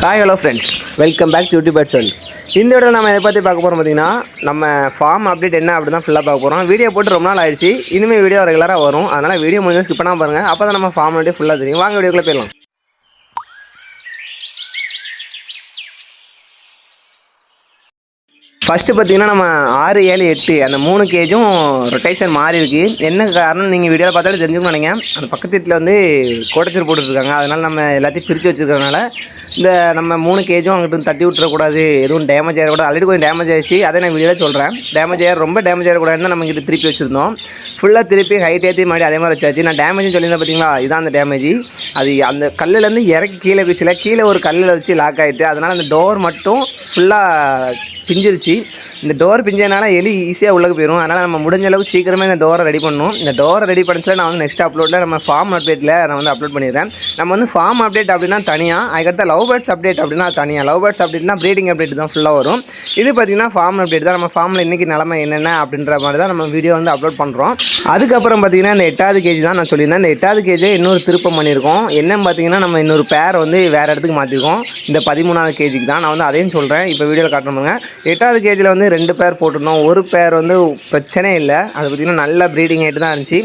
Hi hello friends, welcome back to YouTube pets world. இந்த வீடியோவில் நம்ம இதை பற்றி பார்க்க போகிறோம். பார்த்தீங்கன்னா நம்ம ஃபார்ம் அப்டேட் என்ன அப்படி தான் ஃபுல்லாக பார்க்க போகிறோம். வீடியோ போட்டு ரொம்ப நாள் ஆயிடுச்சு. இனிமேல் வீடியோ ரெகுலராக வரும். அதனால் வீடியோ முடிஞ்சு ஸ்கிப் பண்ணாமல் பாருங்கள். அப்போ தான் நம்ம ஃபார்ம் அப்டேட் ஃபுல்லாக தெரியும். வாங்க வீடியோக்குள்ளே போயிடலாம். ஃபஸ்ட்டு பார்த்தீங்கன்னா நம்ம 6, 7, 8 அந்த 3 கேஜும் ரொட்டேஷன் மாறி இருக்குது. என்ன காரணம் நீங்கள் வீடியோவில் பார்த்தாலே தெரிஞ்சுக்கணும்னு நினைக்கிறேன். அந்த பக்கத்து வீட்டில் வந்து கோட்டச்சல் போட்டுட்ருக்காங்க. அதனால் நம்ம எல்லாத்தையும் பிரித்து வச்சுருக்கறனால இந்த நம்ம 3 கேஜும் அங்கிட்டு தட்டி விட்டுறக்கூடாது, எதுவும் டேமேஜ் ஆகிடக்கூடாது. ஆல்ரெடி கொஞ்சம் டேமேஜ் ஆகிடுச்சு, அதை நான் வீடியோவில் சொல்கிறேன். ரொம்ப டேமேஜ் ஆகிடக்கூடாதுன்னு தான் நம்ம இங்கிட்ட திருப்பி வச்சுருந்தோம். ஃபுல்லாக திருப்பி ஹைட் ஏற்றி மாதிரி அதே மாதிரி வச்சாச்சு. நான் டேமேஜ்னு சொல்லியிருந்தேன் பார்த்தீங்களா, இதான் அந்த டேமேஜ். அது அந்த கல்லுலேருந்து இறக்கி கீழே வச்சுல கீழே ஒரு கல்லில் வச்சு லாக் ஆகிட்டு, அதனால் அந்த டோர் மட்டும் ஃபுல்லாக பிஞ்சிருச்சு. இந்த டோர் பிஞ்சதுனால எலி ஈஸியாக உள்ளே போயிடும். அதனால் நம்ம முடிஞ்ச அளவுக்கு சீக்கிரமே இந்த டோரை ரெடி பண்ணணும். இந்த டோரை ரெடி பண்ணிச்சுல நான் வந்து நெக்ஸ்ட் அப்லோடில் நம்ம ஃபார்ம் அப்டேட்டில் நான் வந்து அப்லோட் பண்ணிடுறேன். நம்ம வந்து ஃபார்ம் அப்டேட் அப்படின்னா தனியாக, அதுக்கடுத்த லவ் பேர்ட்ஸ் அப்டேட் அப்படின்னா தனியாக. லவ் பேர்ட்ஸ் அப்டேட்னா ப்ரீடிங் அப்டேட் தான் ஃபுல்லாக வரும். இது பார்த்திங்கன்னா ஃபார்ம் அப்டேட் தான். நம்ம ஃபார்மில் இன்றைக்கி நிலமை என்னென்ன அப்படின்ற மாதிரி தான் நம்ம வீடியோ வந்து அப்லோட் பண்ணுறோம். அதுக்கப்புறம் பார்த்திங்கன்னா இந்த 8வது கேஜி தான் நான் சொல்லியிருந்தேன். இந்த 8வது கேஜி இன்னொரு திருப்பம் பண்ணியிருக்கோம். என்னன்னு பார்த்தீங்கன்னா நம்ம இன்னொரு பேர் வந்து வேறு இடத்துக்கு மாற்றிருக்கோம். இந்த 13வது கேஜிக்கு தான் நான் வந்து அதையும் சொல்கிறேன். இப்போ வீடியோவில் காட்டணுங்க. 8வது கேஜியில் வந்து 2 பேர் போட்டிருந்தோம். ஒரு பேர் வந்து பிரச்சனையே இல்லை, அது பார்த்திங்கன்னா நல்ல ப்ரீடிங் ஆகிட்டு தான் இருந்துச்சு.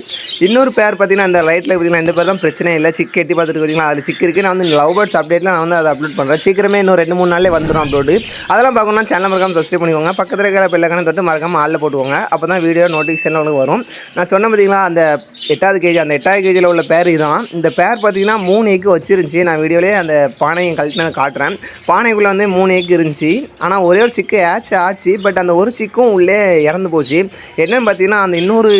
இன்னொரு பேர் பார்த்திங்கன்னா இந்த ரைட்டில் பார்த்திங்கன்னா இந்த பேர் தான் பிரச்சனை இல்லை. சிக்கு எட்டி பார்த்துட்டு பார்த்திங்கன்னா அது சிக்கு இருக்குது. நான் வந்து லவ் பேர்ட்ஸ் அப்டேட்டில் நான் வந்து அதை அப்லோட் பண்ணுறேன். சீக்கிரமே இன்னும் 2-3 நாளே வந்துடும் அப்லோடு. அதெல்லாம் பார்க்கணும்னா சேனல் மறக்காமல் சப்ஸ்கிரைப் பண்ணிக்கோங்க. பக்கத்தில் இருக்கிற பெல்லைக்கான தொட்டு மறக்காமல் ஆளில் போட்டுக்கோங்க. அப்போ தான் வீடியோ நோட்டிஃபிகேஷன் உங்களுக்கு வரும். நான் சொன்ன பார்த்திங்களா அந்த 8வது கேஜி, அந்த 8வது கேஜியில் உள்ள பேர் இதுதான். இந்த பேர் பார்த்திங்கன்னா 3 எக்கு வச்சிருந்துச்சு. நான் வீடியோலேயே அந்த பானையை கழட்டி காட்டுறேன். பானைக்குள்ளே வந்து 3 எக்கு இருந்துச்சு. ஆனால் ஒரே ஒரு சிக்கு ஆச்சு. பட் அந்த ஒரு சிக்கும் உள்ளே இறந்து போச்சு. என்னன்னு பார்த்தீங்கன்னா அந்த இன்னொரு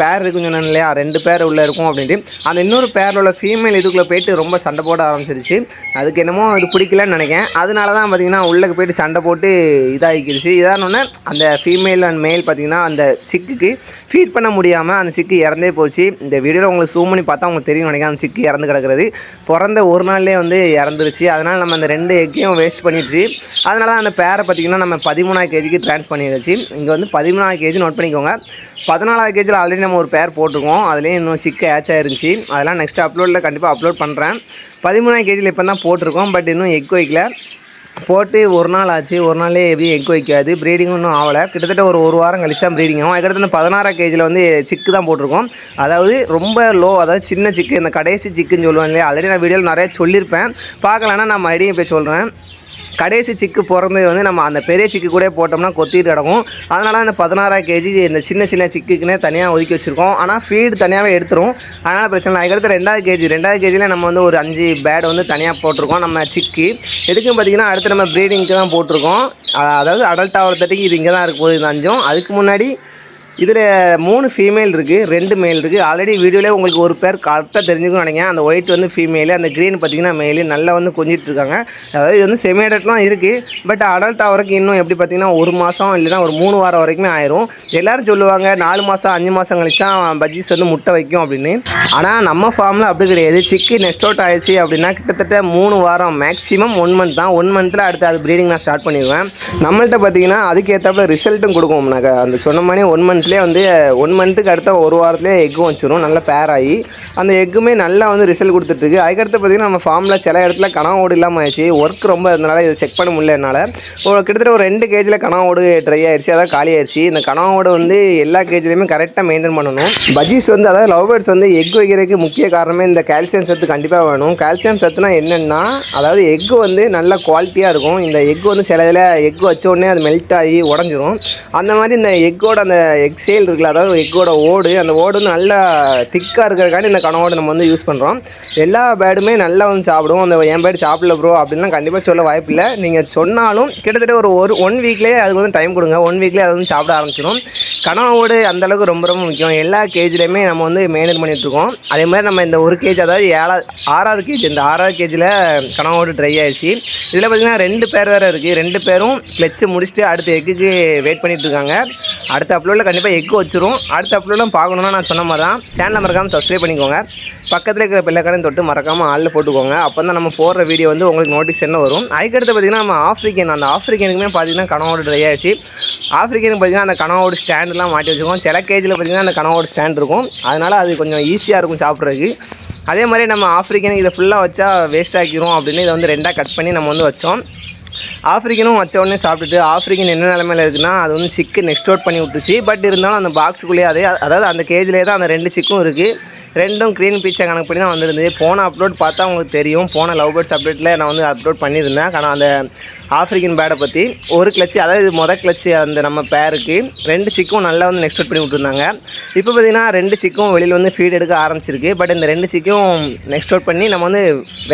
பேர் இருக்குன்னு சொன்னேன் இல்லையா, 2 பேர் உள்ளே இருக்கும் அப்படின்ட்டு. அந்த இன்னொரு பேரில் உள்ள ஃபீமேல் இதுக்குள்ளே போயிட்டு ரொம்ப சண்டை போட ஆரம்பிச்சிருச்சு. அதுக்கு என்னமோ இது பிடிக்கலன்னு நினைக்கிறேன். அதனால தான் பார்த்தீங்கன்னா உள்ளே போயிட்டு சண்டை போட்டு இதாகிக்கிடுச்சு. இதானோடனே அந்த ஃபீமேல் அண்ட் மேல் பார்த்தீங்கன்னா அந்த சிக்குக்கு ஃபீட் பண்ண முடியாமல் அந்த சிக்கு இறந்தே போச்சு. இந்த வீடியோவில் உங்களுக்கு ஜூம் பண்ணி பார்த்தா உங்களுக்கு தெரியும் நினைக்கிறேன். அந்த சிக்கு இறந்து கிடக்கிறது பிறந்த ஒரு நாள்லேயே வந்து இறந்துருச்சு. அதனால் நம்ம அந்த 2 எக்கையும் வேஸ்ட் பண்ணிடுச்சு. அதனால தான் அந்த பேரை பார்த்திங்கன்னா நம்ம 13வது கேஜிக்கு ட்ரான்ஸ் பண்ணிடுச்சு. இங்கே வந்து 13வது கேஜி நோட் பண்ணிக்கோங்க. 14வது கேஜியில் ஆல்ரெடி நம்ம ஒரு பேர் போட்டிருக்கோம். அதுலேயும் இன்னும் சிக்கு ஆச் ஆயிருந்துச்சு. அதெல்லாம் நெக்ஸ்ட் அப்லோடில் கண்டிப்பாக அப்லோட் பண்ணுறேன். 13வது கேஜியில் இப்போ தான் போட்டிருக்கோம். பட் இன்னும் எக் வைக்கல. போட்டு ஒரு நாள் ஆச்சு. ஒரு நாளே எப்படி எக் வைக்காது. ப்ரீடிங் ஒன்றும் ஆகலை. கிட்டத்தட்ட ஒரு வாரம் கழிச்சு தான் ப்ரீடிங் ஆகும். அதுக்கடுத்து இந்த 16வது கேஜியில் வந்து சிக்கு தான் போட்டிருக்கோம். அதாவது ரொம்ப லோ, அதாவது சின்ன சிக்கு, இந்த கடைசி சிக்குன்னு சொல்லுவாங்க இல்லையா. ஆல்ரெடி நான் வீடியோவில் நிறைய சொல்லியிருப்பேன். பார்க்கலன்னா நான் மறுபடியும் போய் சொல்கிறேன். கடைசி சிக்கு பிறந்தது வந்து நம்ம அந்த பெரிய சிக்கு கூட போட்டோம்னா கொத்திட்டு கிடக்கும். அதனால இந்த 16வது கேஜி இந்த சின்ன சிக்குக்குன்னே தனியாக ஒதுக்கி வச்சுருக்கோம். ஆனால் ஃபீடு தனியாகவே எடுத்துரும். அதனால் பிரச்சனை இல்லை. அதுக்கடுத்து 2வது கேஜியில் நம்ம வந்து ஒரு 5 பேட் வந்து தனியாக போட்டிருக்கோம் நம்ம சிக்கு. எதுக்குன்னு பார்த்தீங்கன்னா அடுத்து நம்ம ப்ரீடிங்க்கு தான் போட்டிருக்கோம். அதாவது அடல்ட் ஆகிறதுக்கு இது இங்கே தான் இருக்க போகுது இந்த 5ம். அதுக்கு முன்னாடி இதில் 3 ஃபீமேல் இருக்குது, 2 மேல் இருக்குது. ஆல்ரெடி வீடியோவிலே உங்களுக்கு ஒரு பேர் கரெக்டாக தெரிஞ்சுக்கணும்னு நினைக்கிறேன். அந்த ஒயிட் வந்து ஃபீமேலு, அந்த க்ரீன் பார்த்திங்கன்னா மேலு. நல்லா வந்து கொஞ்சிட்டு இருக்காங்க. அதாவது இது வந்து செமி அடல்ட்லாம் இருக்குது. பட் அடல்ட் ஆகிறதுக்கு இன்னும் எப்படி பார்த்திங்கன்னா 1 மாதம் இல்லைனா ஒரு 3 வாரம் வரைக்குமே ஆயிரும். எல்லோரும் சொல்லுவாங்க 4 மாதம் 5 மாதம் கழிச்சு தான் பஜ்ஜீஸ் வந்து முட்டை வைக்கும் அப்படின்னு. ஆனால் நம்ம ஃபார்மில் அப்படி கிடையாது. சிக்கு நெக்ஸ்ட் அவுட் ஆயிடுச்சு அப்படின்னா கிட்டத்தட்ட 3 வாரம், மேக்ஸிமம் 1 மந்த் தான். 1 மந்தில் அடுத்து அது ப்ரீடிங் நான் ஸ்டார்ட் பண்ணிடுவேன். நம்மள்கிட்ட பார்த்திங்கன்னா அதுக்கு ஏற்றாப்புல ரிசல்ட்டும் கொடுக்கும். நாங்கள் அந்த சொன்ன மாதிரி 1 மந்த் வந்து 1 மந்த்துக்கு அடுத்த ஒரு வாரத்துலேயே எக்கும் வச்சிடும். நல்லா பேர் ஆகி அந்த எக்குமே நல்லா வந்து ரிசல்ட் கொடுத்துட்ருக்கு. அதுக்கடுத்து பார்த்திங்கன்னா நம்ம ஃபார்மில் சில இடத்துல கனவோடு இல்லாமல் ஆயிடுச்சு. ஒர்க் ரொம்ப இருந்தனால இதை செக் பண்ண முடியல என்னால். கிட்டத்தட்ட ஒரு 2 கேஜியில் கனவோடு ட்ரை ஆயிடுச்சு. அதான் காலி ஆயிடுச்சு. இந்த கனவோடு வந்து எல்லா கேஜிலையுமே கரெக்டாக மெயின்டைன் பண்ணணும். பஜ்ஜீஸ் வந்து அதாவது லவ் பேர்ட்ஸ் வந்து எக் வைக்கிறதுக்கு முக்கிய காரணமே இந்த கால்சியம் சத்து கண்டிப்பாக வேணும். கால்சியம் சத்துனா என்னென்னா அதாவது எக்கு வந்து நல்ல குவாலிட்டியாக இருக்கும். இந்த எக் வந்து சில இதில் எக் வச்ச உடனே அது மெல்ட் ஆகி உடஞ்சிரும். அந்த மாதிரி இந்த எக்கோட அந்த எக் சேல் இருக்குல்ல, அதாவது எக்கோட ஓடு, அந்த ஓடு வந்து நல்லா திக்காக இருக்கிறதுக்காண்டி இந்த கனவோடு நம்ம வந்து யூஸ் பண்ணுறோம். எல்லா பேடுமே நல்லா வந்து சாப்பிடும். அந்த என் பேடு சாப்பிடல ப்ரோ அப்படின்லாம் கண்டிப்பாக சொல்ல வாய்ப்பில்லை. நீங்கள் சொன்னாலும் கிட்டத்தட்ட ஒரு 1 வீக்லேயே அதுக்கு வந்து டைம் கொடுங்க. 1 வீக்லேயே அது வந்து சாப்பிட ஆரம்பிச்சிடும். கனவோடு அந்தளவுக்கு ரொம்ப ரொம்ப முக்கியம். எல்லா கேஜிலையுமே நம்ம வந்து மெயின்டைன் பண்ணிகிட்ருக்கோம். அதே மாதிரி நம்ம இந்த ஒரு கேஜி, அதாவது 6வது கேஜி, இந்த 6வது கேஜியில் கனவோடு ட்ரை ஆயிடுச்சு. இதில் பார்த்திங்கன்னா 2 பேர் வேறு இருக்குது. 2 பேரும் கிளச்சு முடிச்சுட்டு அடுத்த எக்குக்கு வெயிட் பண்ணிகிட்ருக்காங்க. அடுத்த அப்லோடில் கண்டிப்பாக எக்கு வச்சிரும். அடுத்த அப்லோடெலாம் பார்க்கணுன்னா நான் சொன்ன மாதிரி தான் சேனலை மறக்காமல் சப்ஸ்கிரைப் பண்ணிக்கோங்க. பக்கத்தில் இருக்கிற பெல்லைக்கானையும் தொட்டு மறக்காமல் ஆளில் போட்டுக்கோங்க. அப்போ தான் நம்ம போடுற வீடியோ வந்து உங்களுக்கு நோட்டிஃபிகேஷன் வரும். அதுக்கடுத்து பார்த்திங்கன்னா நம்ம அந்த ஆஃப்ரிக்கனுக்குமே பார்த்திங்கன்னா கனவோடு ட்ரை ஆகிடுச்சு. ஆஃப்ரிக்கனுக்கு பார்த்திங்கன்னா அந்த கனவோடு ஸ்டாண்டெலாம் மாட்டி வச்சுருக்கோம். சில கேஜில் பார்த்திங்கன்னா அந்த கனவோடு ஸ்டாண்ட் இருக்கும். அதனால் அது கொஞ்சம் ஈஸியாக இருக்கும் சாப்பிட்றதுக்கு. அதே மாதிரி நம்ம ஆஃப்ரிக்கனுக்கு இதை ஃபுல்லாக வச்சா வேஸ்ட் ஆக்கிரும் அப்படின்னு இதை வந்து 2ஆக கட் பண்ணி நம்ம வந்து வச்சோம். ஆஃப்ரிக்கனும் வச்ச உடனே சாப்பிட்டுட்டு ஆஃப்ரிக்கன் என்ன நிலமையில இருக்குன்னா அது வந்து சிக்கு நெக்ஸ்ட் அவுட் பண்ணி விட்டுச்சு. பட் இருந்தாலும் அந்த பாக்ஸுக்குள்ளேயே அதாவது அந்த கேஜ்லேயே தான் அந்த 2 சிக்கும் இருக்குது. 2ம் க்ரீன் பீச்சை கணக்கு பண்ணி தான் வந்துருந்து. போன அப்லோட் பார்த்தா உங்களுக்கு தெரியும், போன லவ் பேர்ட்ஸ் அப்டேட்டில் நான் வந்து அப்லோட் பண்ணியிருந்தேன். ஆனால் அந்த ஆஃப்ரிக்கன் பேடை பற்றி ஒரு கிளச்சு, அதாவது இது கிளச்சு அந்த நம்ம பேருக்கு 2 சிக்கும் நல்லா வந்து நெக்ஸ்ட் அவுட் பண்ணி விட்டுருந்தாங்க. இப்போ பார்த்திங்கன்னா 2 சிக்கும் வெளியில் வந்து ஃபீட் எடுக்க ஆரம்பிச்சிருக்கு. பட் இந்த 2 சிக்கும் நெக்ஸ்ட் அவுட் பண்ணி நம்ம வந்து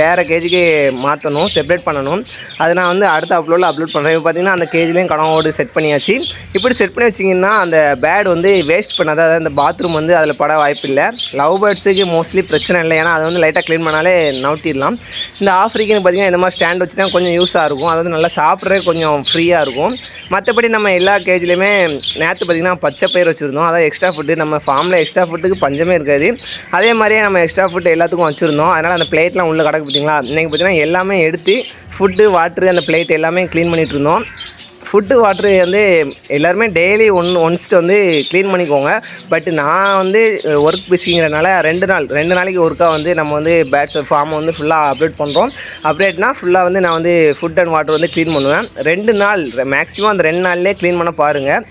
வேறு கேஜுக்கு மாற்றணும், செப்பரேட் பண்ணணும். அதை நான் வந்து அடுத்த அப்லோடில் அப்லோட் பண்ணுறேன். இப்போ பார்த்திங்கன்னா அந்த கேஜ்லேயும் கனவோடு செட் பண்ணியாச்சு. இப்படி செட் பண்ணி வச்சிங்கன்னா அந்த பேட் வந்து வேஸ்ட் பண்ணாத, அதாவது அந்த பாத்ரூம் வந்து அதில் பட வாய்ப்பு இல்லை. லவ் பேர்ட்ஸுக்கு மோஸ்ட்லி பிரச்சனை இல்லை, ஏன்னா அதை வந்து லைட்டாக க்ளீன் பண்ணாலே நவுட்டிடலாம். இந்த ஆஃப்ரிக்கன் பார்த்திங்கன்னா இந்த மாதிரி ஸ்டாண்ட் வச்சு தான் கொஞ்சம் யூஸாக இருக்கும். அதாவது நல்லா சாப்பிட்றதுக்கு கொஞ்சம் ஃப்ரீயாக இருக்கும். மற்றபடி நம்ம எல்லா கேஜ்லேயுமே நேற்று பார்த்திங்கன்னா பச்சை பயிர் வச்சுருந்தோம். அதாவது எக்ஸ்ட்ரா ஃபுட்டு, நம்ம ஃபார்மில் எக்ஸ்ட்ரா ஃபுட்டுக்கு பஞ்சமே இருக்காது. அதே மாதிரியே நம்ம எக்ஸ்ட்ரா ஃபுட்டு எல்லாத்துக்கும் வச்சுருந்தோம். அதனால் அந்த பிளேட்லாம் உள்ளே கிடக்கு பார்த்திங்களா. இன்றைக்கி பார்த்திங்கன்னா எல்லாமே எடுத்து ஃபுட்டு, வாட்ரு, அந்த பிளேட் எல்லாமே க்ளீன் பண்ணிகிட்டு இருந்தோம். ஃபுட்டு, வாட்ரு வந்து எல்லாருமே டெய்லி ஒன்ஸ்ட்டு வந்து க்ளீன் பண்ணிக்கோங்க. பட் நான் வந்து ஒர்க் பிஸிங்கிறனால 2 நாளைக்கு ஒருக்கா வந்து நம்ம வந்து பேட்ஸ் ஃபார்மை வந்து ஃபுல்லாக அப்டேட் பண்ணுறோம். அப்டேட்னா ஃபுல்லாக வந்து நான் வந்து ஃபுட் அண்ட் வாட்டர் வந்து க்ளீன் பண்ணுவேன். 2 நாள் மேக்ஸிமம் அந்த 2 நாள்லேயே க்ளீன் பண்ண பாருங்கள்.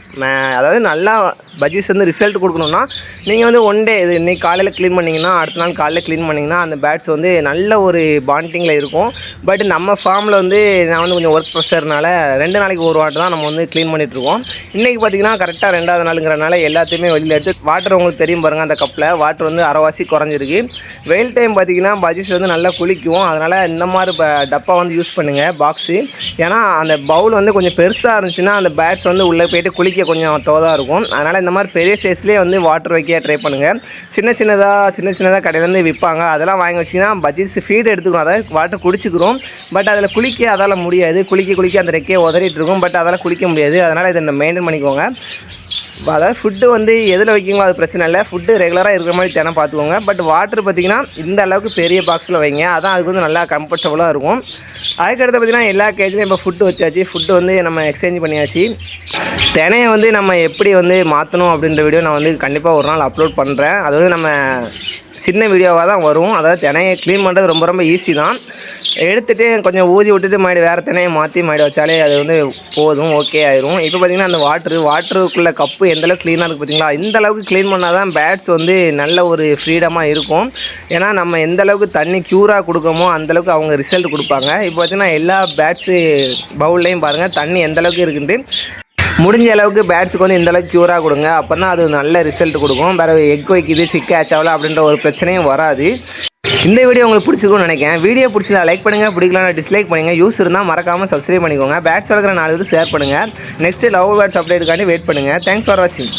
அதாவது நல்லா பஜ்ஜீஸ் வந்து ரிசல்ட் கொடுக்கணுன்னா நீங்கள் வந்து ஒன் டே, இது இன்றைக்கி காலையில் க்ளீன் பண்ணிங்கன்னா அடுத்த நாள் காலையில் க்ளீன் பண்ணிங்கன்னா அந்த பேட்ஸ் வந்து நல்ல ஒரு பாண்டிங்கில் இருக்கும். பட் நம்ம ஃபார்மில் வந்து நான் வந்து கொஞ்சம் ஒர்க் ப்ரெஷர்னால 2 நாளைக்கு ஒரு வாட்டர் தான் நம்ம வந்து க்ளீன் பண்ணிகிட்ருக்கோம். இன்றைக்கி பார்த்திங்கன்னா கரெக்டாக 2வது நாளுங்கிறனால எல்லாத்தையுமே வெளியில் எடுத்து வாட்டர் உங்களுக்கு தெரியும் பாருங்கள், அந்த கப்பில் வாட்டர் வந்து அரைவாசி குறைஞ்சிருக்கு. வெயில் டைம் பார்த்திங்கன்னா பஜ்ஜீஸ் வந்து நல்லா குளிக்கும். அதனால் இந்த மாதிரி டப்பா வந்து யூஸ் பண்ணுங்கள், பாக்ஸு. ஏன்னா அந்த பவுல் வந்து கொஞ்சம் பெருசாக இருந்துச்சுன்னா அந்த பேட்ஸ் வந்து உள்ளே போய்ட்டு குளிக்க கொஞ்சம் தோதாக இருக்கும். அதனால் இந்த மாதிரி பெரிய சைஸ்லேயே வந்து வாட்டர் வைக்க ட்ரை பண்ணுங்கள். சின்ன சின்னதாக கடையிலேருந்து விற்பாங்க, அதெல்லாம் வாங்கி வச்சிங்கன்னா பஜ்ஜீஸ் ஃபீட் எடுத்துக்கிறோம், அதாவது வாட்டர் குடிச்சிக்கிறோம். பட் அதில் குளிக்க அதால் முடியாது, குளிக்க அந்த ரெக்கையை உதறிட்டு இருக்கும். பட் அதால் குளிக்க முடியாது. அதனால் இதை மெயின்டைன் பண்ணிக்கோங்க. அதாவது ஃபுட்டு வந்து எதில் வைக்கிங்களோ அது பிரச்சனை இல்லை, ஃபுட்டு ரெகுலராக இருக்கிற மாதிரி தினம் பார்த்துக்கோங்க. பட் வாட்டர் பார்த்திங்கன்னா இந்த அளவுக்கு பெரிய பாக்ஸில் வைங்க, அதான் அதுக்கு வந்து நல்லா கம்ஃபர்டபுளாக இருக்கும். அதுக்கடுத்து பார்த்திங்கன்னா எல்லா கேஜ்லையும் இப்போ ஃபுட்டு வச்சாச்சு, ஃபுட்டு வந்து நம்ம எக்ஸ்சேஞ்ச் பண்ணியாச்சு. தினையை வந்து நம்ம எப்படி வந்து மாற்றணும் அப்படின்ற வீடியோ நான் வந்து கண்டிப்பாக ஒரு நாள் அப்லோட் பண்ணுறேன். அது வந்து நம்ம சின்ன வீடியோவாக தான் வரும். அதாவது தினையை க்ளீன் பண்ணுறது ரொம்ப ஈஸி தான். எடுத்துகிட்டு கொஞ்சம் ஊதி விட்டுட்டு மறுபடி வேறு தினையை மாற்றி மறுபடி வச்சாலே அது வந்து போதும், ஓகே ஆயிரும். இப்போ பார்த்திங்கன்னா அந்த வாட்டருக்குள்ளே கப்பு எந்தளவுக்கு க்ளீனாக இருக்குது பார்த்திங்களா. இந்த அளவுக்கு க்ளீன் பண்ணால் தான் பேட்ஸ் வந்து நல்ல ஒரு ஃப்ரீடமாக இருக்கும். ஏன்னா நம்ம எந்த அளவுக்கு தண்ணி க்யூராக கொடுக்கமோ அந்தளவுக்கு அவங்க ரிசல்ட் கொடுப்பாங்க. இப்போ பார்த்திங்கன்னா எல்லா பேட்ஸு பவுல்லையும் பாருங்கள் தண்ணி எந்தளவுக்கு இருக்குன்ட்டு. முடிஞ்ச அளவுக்கு பேட்ஸுக்கு வந்து இந்தளவுக்கு க்யூராக கொடுங்க, அப்போ தான் அது நல்ல ரிசல்ட் கொடுக்கும். வேறு எக் வைக்குது, சிக்க ஆச்சாவில் அப்படின்ற ஒரு பிரச்சனையும் வராது. இந்த வீடியோ உங்களுக்கு பிடிச்சிருக்கும்னு நினைக்கிறேன். வீடியோ பிடிச்சதா லைக் பண்ணுங்கள், பிடிக்கலன்னா டிஸ்லைக் பண்ணுங்கள். யூஸ் இருந்தால் மறக்காமல் சப்ஸ்கிரைப் பண்ணிக்கோங்க. பேட்ஸ் வளர்க்குற 4 ஷேர் பண்ணுங்கள். நெக்ஸ்ட்டு லவ் பேர்ட்ஸ் அப்டேட்டுக்காண்டி வெயிட் பண்ணுங்கள். தேங்க்ஸ் ஃபார் வாட்சிங்.